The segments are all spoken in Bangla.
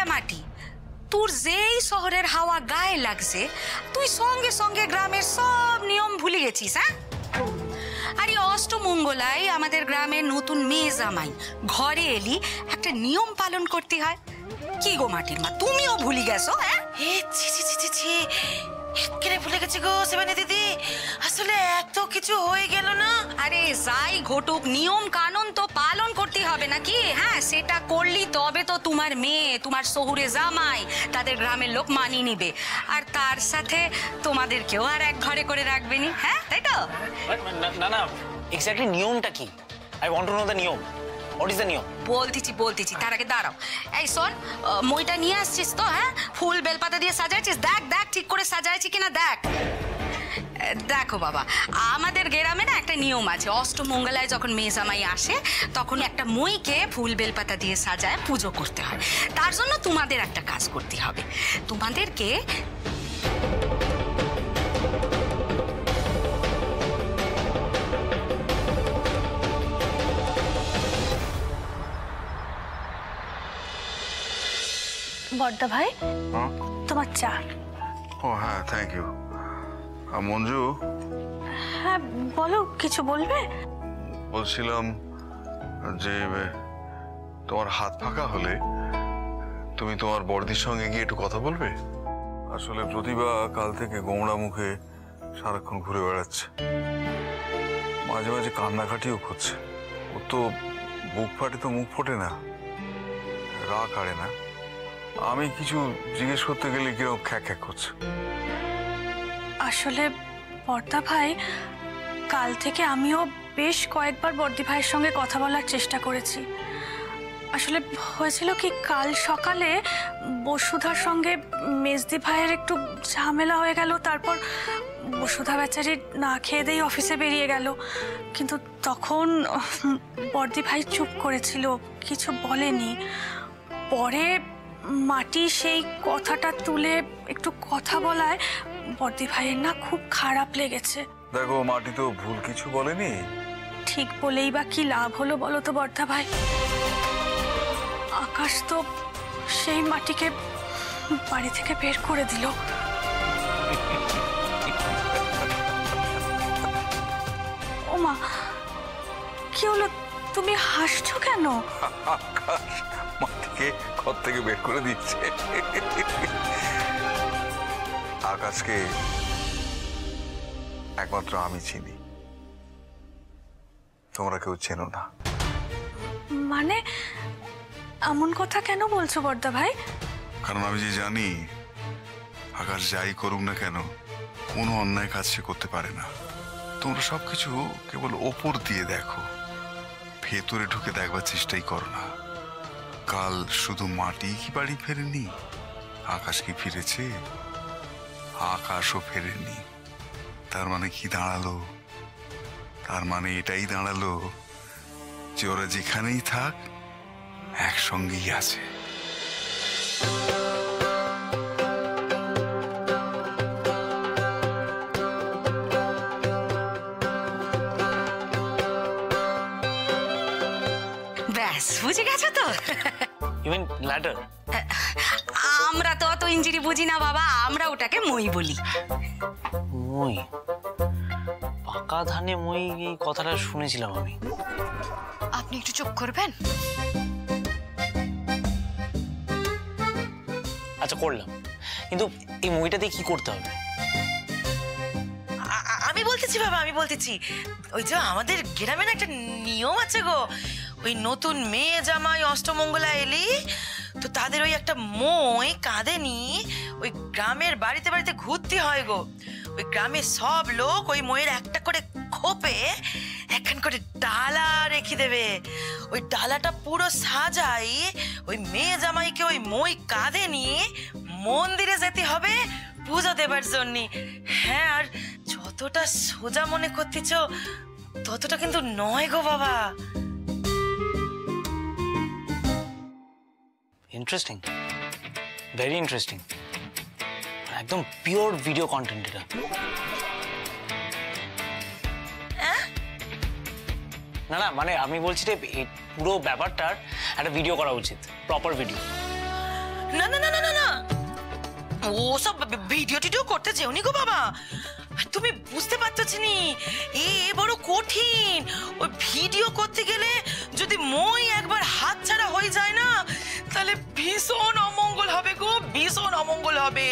এ মাটি, তোর যেই শহরের হাওয়া গায়ে লাগছে তুই সঙ্গে সঙ্গে গ্রামের সব নিয়ম ভুলে গেছিস। হ্যাঁ, আর এই অষ্টমঙ্গলায় আমাদের গ্রামের নতুন মেয়ে জামাই ঘরে এলি একটা নিয়ম পালন করতে হয়। কি গো মাটির মা, তুমিও ভুলে গেছো? হ্যাঁ, কেন ভুলে গেছি গো শিবানী দিদি, আসলে এত কিছু হয়ে গেল না। আরে যাই ঘটুক নিয়ম কানুন তো পালন করতে হবে নাকি? হ্যাঁ, সেটা করলি তবে তো তোমার মেয়ে, তোমার শহুরে জামাই, তাদের গ্রামের লোক মানিয়ে নিবে, আর তার সাথে তোমাদেরকেও আর এক ঘরে করে রাখবে নি। হ্যাঁ, তাই তো? না না, এক্স্যাক্টলি নিয়মটা কি? I want to know the নিয়ম। হোয়াট ইজ দ্য নিয়ম? বলতেছি তার আগে দাঁড়াও। এই শোন, মইটা নিয়ে আসছিস তো? হ্যাঁ, ফুল বেলপাতা দিয়ে সাজাইছিস? দেখ ঠিক করে সাজাইছি কিনা দেখ। দেখো বাবা, আমাদের গ্রামে না একটা নিয়ম আছে, অষ্টমঙ্গলায় যখন মেয়ে জামাই আসে তখন একটা মইকে ফুল বেলপাতা দিয়ে সাজায় পুজো করতে হয়। তার জন্য তোমাদের একটা কাজ করতে হবে, তোমাদেরকে বড়দা ভাই, তোমার চা। ও হ্যাঁ, থ্যাংক ইউ। মঞ্জু, হ্যাঁ বলো, কিছু বলবে? বলছিলাম যে তোমার হাত ফাঁকা হলে তুমি তোমার বড়দির সঙ্গে গিয়ে একটু কথা বলবে। আসলে প্রতিভা কাল থেকে গোমড়া মুখে সারাক্ষণ ঘুরে বেড়াচ্ছে, মাঝে মাঝে কান্নাকাটিও করছে। ও তো বুক ফাটে তো মুখ ফোটে না, রাগ আড়ে না। আমি কিছু জিজ্ঞেস করতে গেলে কিরকম খ্যাক খ্যাক করছে। আসলে বড়দা ভাই, কাল থেকে আমিও বেশ কয়েকবার বড়দি ভাইয়ের সঙ্গে কথা বলার চেষ্টা করেছি। আসলে হয়েছিল কি, কাল সকালে বসুধার সঙ্গে মেজদি ভাইয়ের একটু ঝামেলা হয়ে গেল। তারপর বসুধা বেচারি না খেয়ে দিয়ে অফিসে বেরিয়ে গেল, কিন্তু তখন বড়দি ভাই চুপ করেছিল, কিছু বলেনি। পরে মাটি সেই কথাটা তুলে একটু কথা বলায় বড়দি ভাইয়ের না খুব খারাপ লেগেছে। দেখো, মাটি তো ভুল কিছু বলেনি। ঠিক বলেই বা কি লাভ হলো বলো তো বড়দা ভাই? আকাশ তো সেই মাটিকে বাড়ি থেকে বের করে দিল। ওমা, কি হলো, তুমি হাসছো কেন? আকাশ মাটিকে ঘর থেকে বের করে দিচ্ছে। আকাশকে একমাত্র আমি চিনি, তোমরা কেউ চেনো না। মানে এমন কথা কেন বলছো বড়দা ভাই? কারণ আমি যে জানি আকাশ যাই করুক না কেন কোনো অন্যায় কাজ সে করতে পারে না। তোমরা সবকিছু কেবল ওপর দিয়ে দেখো, ভেতরে ঢুকে দেখবার চেষ্টাই করো না। কাল শুধু মাটি কি বাড়ি ফেরেনি, আকাশ কি ফিরেছে? আকাশও ফেরেনি। তার মানে কি দাঁড়ালো? তার মানে এটাই দাঁড়ালো যে ওরা যেখানেই থাক একসঙ্গেই আছে। ব্যাস, বুঝে গেছো তো? Even ladder? আমরা তো অত ইঞ্জিরি বুঝি না বাবা, আমরা ওটাকে মই বলি। মই? পাকা ধানে মই, এই কথাটা শুনেছিলাম আমি। আপনি একটু চুপ করবেন? আচ্ছা, করলাম, কিন্তু এই মইটা দিয়ে কি করতে হবে? আমি বলতেছি বাবা, আমি বলতেছি, ওই যে আমাদের গ্রামে না একটা নিয়ম আছে গো, ওই নতুন মেয়ে জামাই অষ্টমঙ্গলা এলি তো তাদের ওই একটা মই কাঁধে নিয়ে ওই গ্রামের বাড়িতে বাড়িতে ঘুরতে হয় গো। ওই গ্রামের সব লোক ওই মইয়ের একটা করে খোপে একখান করে ডালা রেখে দেবে। ওই ডালাটা পুরো সাজাই ওই মেয়ে জামাইকে ওই মই কাঁধে নিয়ে মন্দিরে যেতে হবে পূজা দেবার জন্য। হ্যাঁ, আর যতটা সোজা মনে করতেছ ততটা কিন্তু নয় গো বাবা। ইন্টারেস্টিং, ভেরি ইন্টারেস্টিং, একদম পিওর ভিডিও কন্টেন্ট এটা। না না, মানে আমি বলছি যে পুরো ব্যাপারটার একটা ভিডিও করা উচিত, প্রপার ভিডিও। না না না না না না, ও সব ভিডিও টিডিও করতে যেওনি গো বাবা। তুমি বুঝতে পারছো নি, এ বড় কঠিন। ওই ভিডিও করতে গেলে যদি মই একবার হাত ছাড়া হয়ে যায় না, তাহলে ভীষণ অমঙ্গল হবে গো, ভীষণ অমঙ্গল হবে।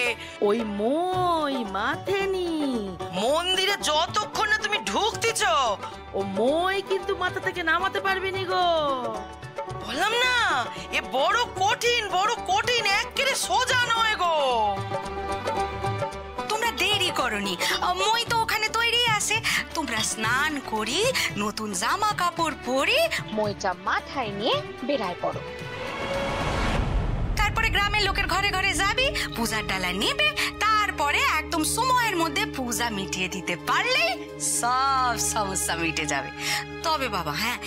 ওই মই মাথেনি মন্দিরে যতক্ষণ না তুমি ঢুকতেছ, ও মই কিন্তু মাথা থেকে নামাতে পারবে নি গো। বললাম না, এ বড় কঠিন, বড় কঠিন, একেবারে সোজা নয় গো। তোমরা দেরি করনি, মই তো ওখানে তৈরি আছে। তোমরা স্নান করি, নতুন জামা কাপড় পরি, মইটা মাথায় নিয়ে বেড়ায় পড়ো। তারপরে গ্রামের লোকের ঘরে ঘরে যাবি, পূজার ডালা নিবে, তারপরে একদম সময়ের মধ্যে পূজা মিটিয়ে দিতে পারলে সব সমস্যা মিটে যাবে। তবে বাবা হ্যাঁ,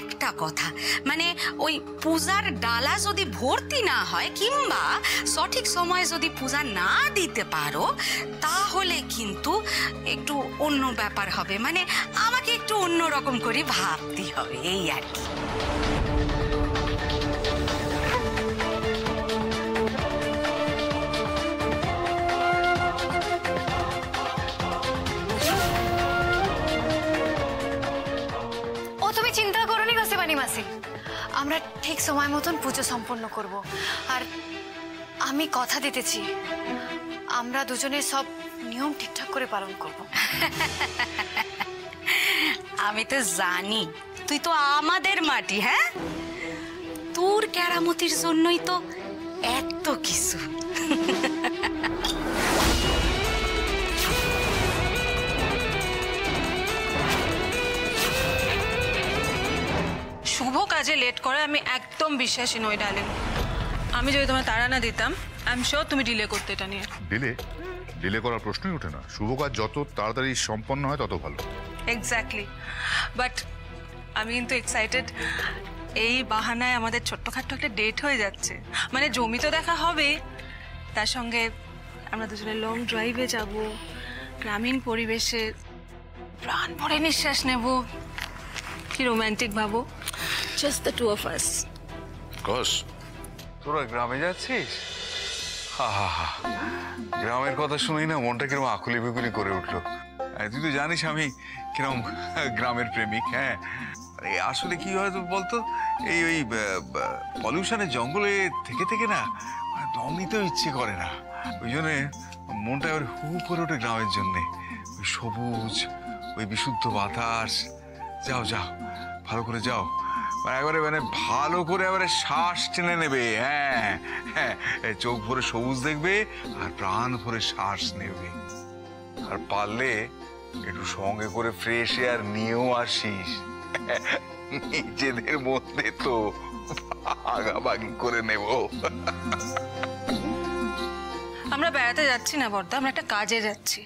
একটা কথা, মানে ওই পূজার ডালা যদি ভর্তি না হয় কিংবা সঠিক সময়ে যদি পূজা না দিতে পারো, তাহলে কিন্তু একটু অন্য ব্যাপার হবে, মানে আমাকে একটু অন্য রকম করে ভাবতে হবে, এই আর কি। চিন্তা করোনি গোসেবানি মাসি, আমরা ঠিক সময় মতন পুজো সম্পন্ন করব। আর আমি কথা দিতেছি, আমরা দুজনে সব নিয়ম ঠিকঠাক করে পালন করব। আমি তো জানি তুই তো আমাদের মাটি, হ্যাঁ, তোর কেরামতির জন্যই তো এত কিছু। শুভ কাজে লেট করে আমি একদম বিশ্বাসী নই ডার্লিং। আমি যদি তোমার তাড়া না দিতাম, আই এম শিওর তুমি ডিলে করতে এটা নিয়ে। ডিলে করার প্রশ্নই ওঠে না। শুভ কাজ যত তাড়াতাড়ি সম্পন্ন হয় তত ভালো। এক্স্যাক্টলি, বাট আমি কিন্তু এক্সাইটেড। এই বাহানায় আমাদের ছোট্টখাট্ট একটা ডেট হয়ে যাচ্ছে, মানে জমি তো দেখা হবে, তার সঙ্গে আমরা দুজনে লং ড্রাইভে যাব, গ্রামীণ পরিবেশে প্রাণ ভরে নিঃশ্বাস নেব। কি রোম্যান্টিক ভাবো, just the two of us. কস তোরা গ্রামে যাচ্ছিস? হা হা হা, গ্রামের কথা শুনেই না মনটা কিরকম আকুলি বিকুলি করে উঠলো। তুই তো জানিস আমি কিরকম গ্রামের প্রেমিক। হ্যাঁ, আসলে কি হয় তো বলতো, এই ওই পলিউশনের জঙ্গলে থেকে থেকে না দম নিতেও ইচ্ছে করে না। ওই জন্যে মনটা এবার হু করে ওঠে গ্রামের জন্যে। ওই সবুজ, ওই বিশুদ্ধ বাতাস। যাও যাও, ভালো করে যাও, একবারে মানে ভালো করে এবারে শ্বাস টেনে নেবে। হ্যাঁ হ্যাঁ, চোখ ভরে সবুজ দেখবে আর প্রাণ ভরে শ্বাস নেবে। আর পারলে একটু সঙ্গে করে ফ্রেশ এয়ার নিয়েও আসিস। নিজেদের মধ্যে তো ভাগাভাগি করে নেব। আমরা বেড়াতে যাচ্ছি না বর্দা, আমরা একটা কাজে যাচ্ছি।